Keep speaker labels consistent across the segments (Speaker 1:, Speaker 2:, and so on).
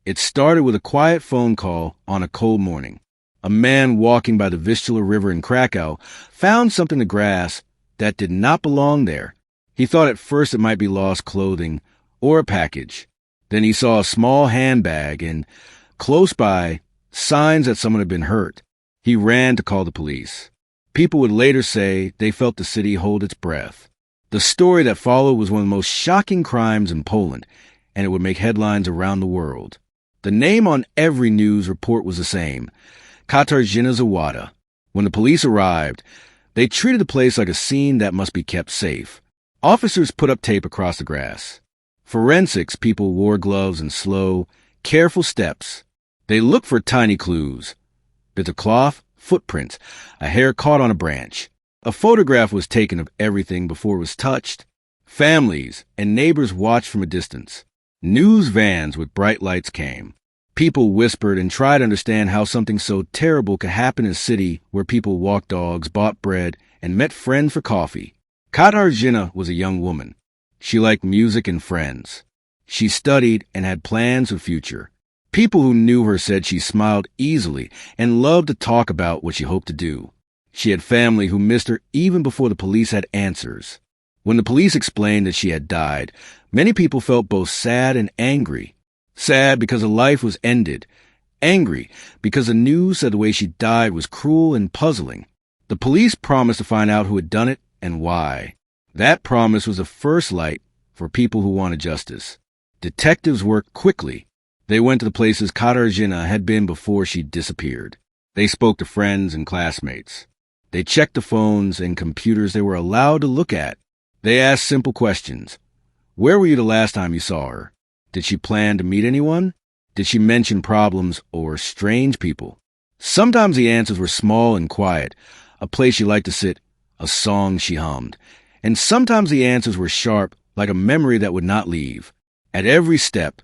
Speaker 1: It started with a quiet phone call on a cold morning. A man walking by the Vistula River in Kraków found something in the grass that did not belong there. He thought at first it might be lost clothing or a package. Then he saw a small handbag and, close by, signs that someone had been hurt. He ran to call the police. People would later say they felt the city hold its breath. The story that followed was one of the most shocking crimes in Poland, and it would make headlines around the world. The name on every news report was the same: Katarzyna Zowada. When the police arrived, they treated the place like a scene that must be kept safe. Officers put up tape across the grass. Forensics people wore gloves and slow, careful steps. They looked for tiny clues: bits of cloth, footprints, a hair caught on a branch. A photograph was taken of everything before it was touched. Families and neighbors watched from a distance. News vans with bright lights came. People whispered and tried to understand how something so terrible could happen in a city where people walked dogs, bought bread, and met friends for coffee. Katarzyna was a young woman. She liked music and friends. She studied and had plans for the future. People who knew her said she smiled easily and loved to talk about what she hoped to do. She had family who missed her even before the police had answers. When the police explained that she had died, many people felt both sad and angry. Sad because her life was ended. Angry because the news said the way she died was cruel and puzzling. The police promised to find out who had done it and why. That promise was the first light for people who wanted justice. Detectives worked quickly. They went to the places Katarzyna had been before she disappeared. They spoke to friends and classmates. They checked the phones and computers they were allowed to look at. They asked simple questions. Where were you the last time you saw her? Did she plan to meet anyone? Did she mention problems or strange people? Sometimes the answers were small and quiet, a place she liked to sit, a song she hummed. And sometimes the answers were sharp, like a memory that would not leave. At every step,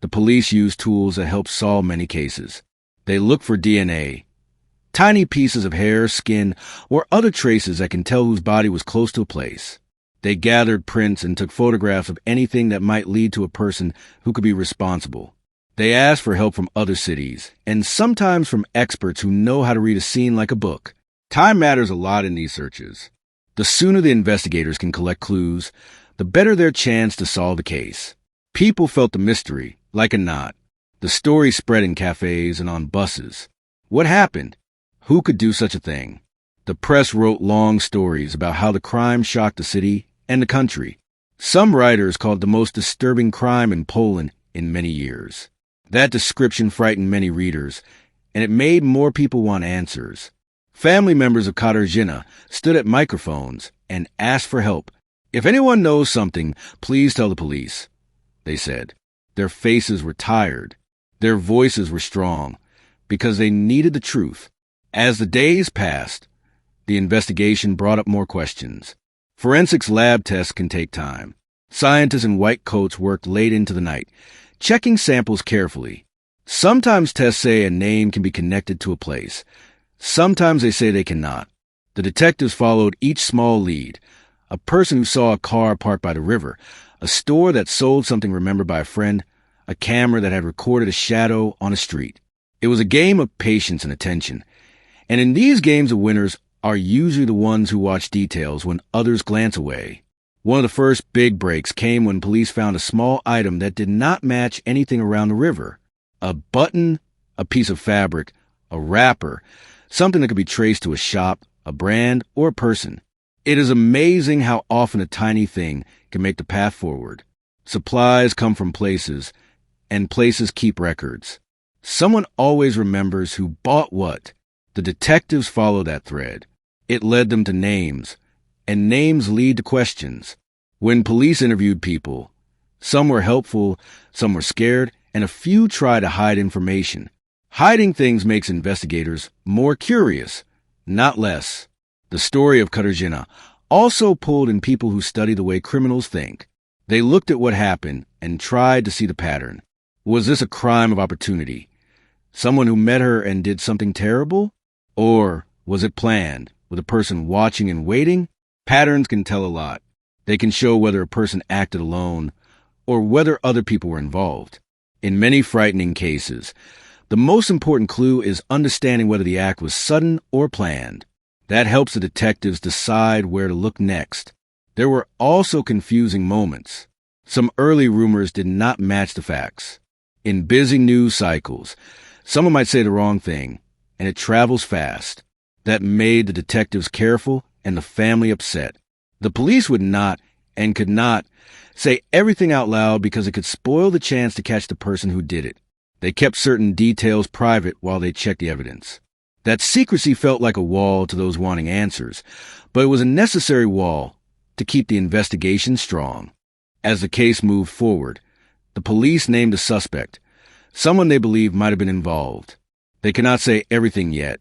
Speaker 1: the police used tools that helped solve many cases. They looked for DNA, tiny pieces of hair, skin, or other traces that can tell whose body was close to a place. They gathered prints and took photographs of anything that might lead to a person who could be responsible. They asked for help from other cities, and sometimes from experts who know how to read a scene like a book. Time matters a lot in these searches. The sooner the investigators can collect clues, the better their chance to solve the case. People felt the mystery, like a knot. The story spread in cafes and on buses. What happened? Who could do such a thing? The press wrote long stories about how the crime shocked the city and the country. Some writers called it the most disturbing crime in Poland in many years. That description frightened many readers, and it made more people want answers. Family members of Katarzyna stood at microphones and asked for help. If anyone knows something, please tell the police, they said. Their faces were tired. Their voices were strong, because they needed the truth. As the days passed, the investigation brought up more questions. Forensics lab tests can take time. Scientists in white coats worked late into the night, checking samples carefully. Sometimes tests say a name can be connected to a place. Sometimes they say they cannot. The detectives followed each small lead: a person who saw a car parked by the river, a store that sold something remembered by a friend, a camera that had recorded a shadow on a street. It was a game of patience and attention. And in these games, the winners are usually the ones who watch details when others glance away. One of the first big breaks came when police found a small item that did not match anything around the river. A button, a piece of fabric, a wrapper, something that could be traced to a shop, a brand, or a person. It is amazing how often a tiny thing can make the path forward. Supplies come from places, and places keep records. Someone always remembers who bought what. The detectives follow that thread. It led them to names, and names lead to questions. When police interviewed people, some were helpful, some were scared, and a few tried to hide information. Hiding things makes investigators more curious, not less. The story of Katarzyna also pulled in people who study the way criminals think. They looked at what happened and tried to see the pattern. Was this a crime of opportunity? Someone who met her and did something terrible? Or was it planned, with a person watching and waiting? Patterns can tell a lot. They can show whether a person acted alone or whether other people were involved. In many frightening cases, the most important clue is understanding whether the act was sudden or planned. That helps the detectives decide where to look next. There were also confusing moments. Some early rumors did not match the facts. In busy news cycles, someone might say the wrong thing, and it travels fast. That made the detectives careful and the family upset. The police would not and could not say everything out loud because it could spoil the chance to catch the person who did it. They kept certain details private while they checked the evidence. That secrecy felt like a wall to those wanting answers, but it was a necessary wall to keep the investigation strong. As the case moved forward, the police named a suspect, someone they believed might have been involved. They could not say everything yet,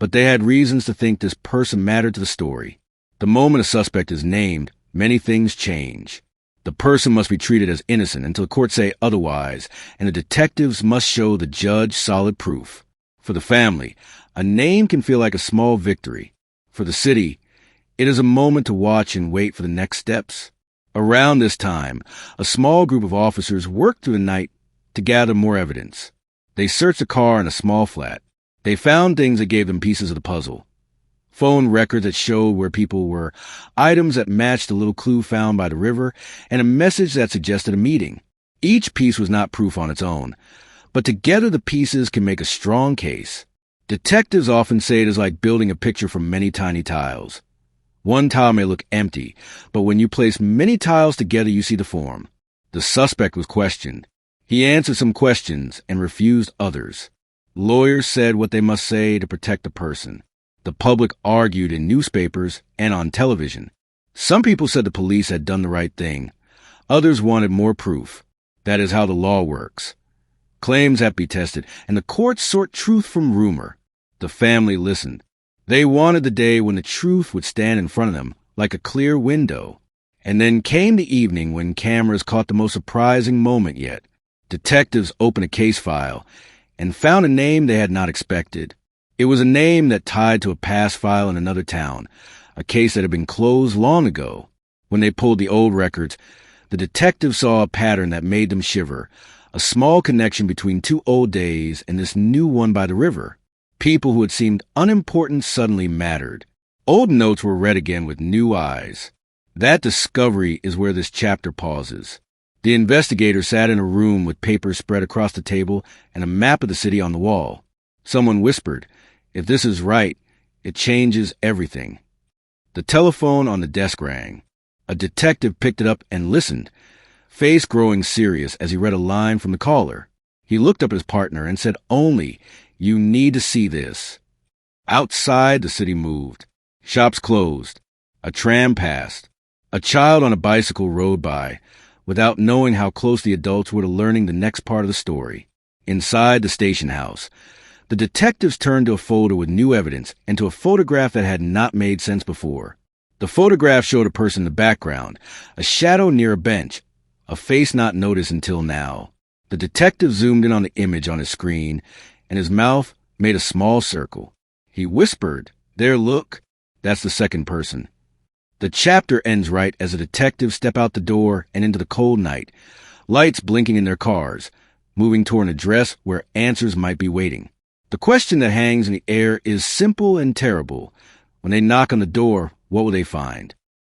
Speaker 1: but they had reasons to think this person mattered to the story. The moment a suspect is named, many things change. The person must be treated as innocent until courts say otherwise, and the detectives must show the judge solid proof. For the family, a name can feel like a small victory. For the city, it is a moment to watch and wait for the next steps. Around this time, a small group of officers worked through the night to gather more evidence. They searched a car in a small flat. They found things that gave them pieces of the puzzle. Phone records that showed where people were, items that matched the little clue found by the river, and a message that suggested a meeting. Each piece was not proof on its own, but together the pieces can make a strong case. Detectives often say it is like building a picture from many tiny tiles. One tile may look empty, but when you place many tiles together you see the form. The suspect was questioned. He answered some questions and refused others. Lawyers said what they must say to protect the person. The public argued in newspapers and on television. Some people said the police had done the right thing. Others wanted more proof. That is how the law works. Claims have to be tested, and the courts sort truth from rumor. The family listened. They wanted the day when the truth would stand in front of them, like a clear window. And then came the evening when cameras caught the most surprising moment yet. Detectives opened a case file and found a name they had not expected. It was a name that tied to a past file in another town, a case that had been closed long ago. When they pulled the old records, the detectives saw a pattern that made them shiver, a small connection between two old days and this new one by the river. People who had seemed unimportant suddenly mattered. Old notes were read again with new eyes. That discovery is where this chapter pauses. The investigator sat in a room with papers spread across the table and a map of the city on the wall. Someone whispered, "If this is right, it changes everything." The telephone on the desk rang. A detective picked it up and listened, face growing serious as he read a line from the caller. He looked up at his partner and said only, "You need to see this." Outside, the city moved. Shops closed. A tram passed. A child on a bicycle rode by, without knowing how close the adults were to learning the next part of the story. Inside the station house, the detectives turned to a folder with new evidence and to a photograph that had not made sense before. The photograph showed a person in the background, a shadow near a bench, a face not noticed until now. The detective zoomed in on the image on his screen, and his mouth made a small circle. He whispered, "There, look, that's the second person." The chapter ends right as the detectives step out the door and into the cold night, lights blinking in their cars, moving toward an address where answers might be waiting. The question that hangs in the air is simple and terrible. When they knock on the door, what will they find?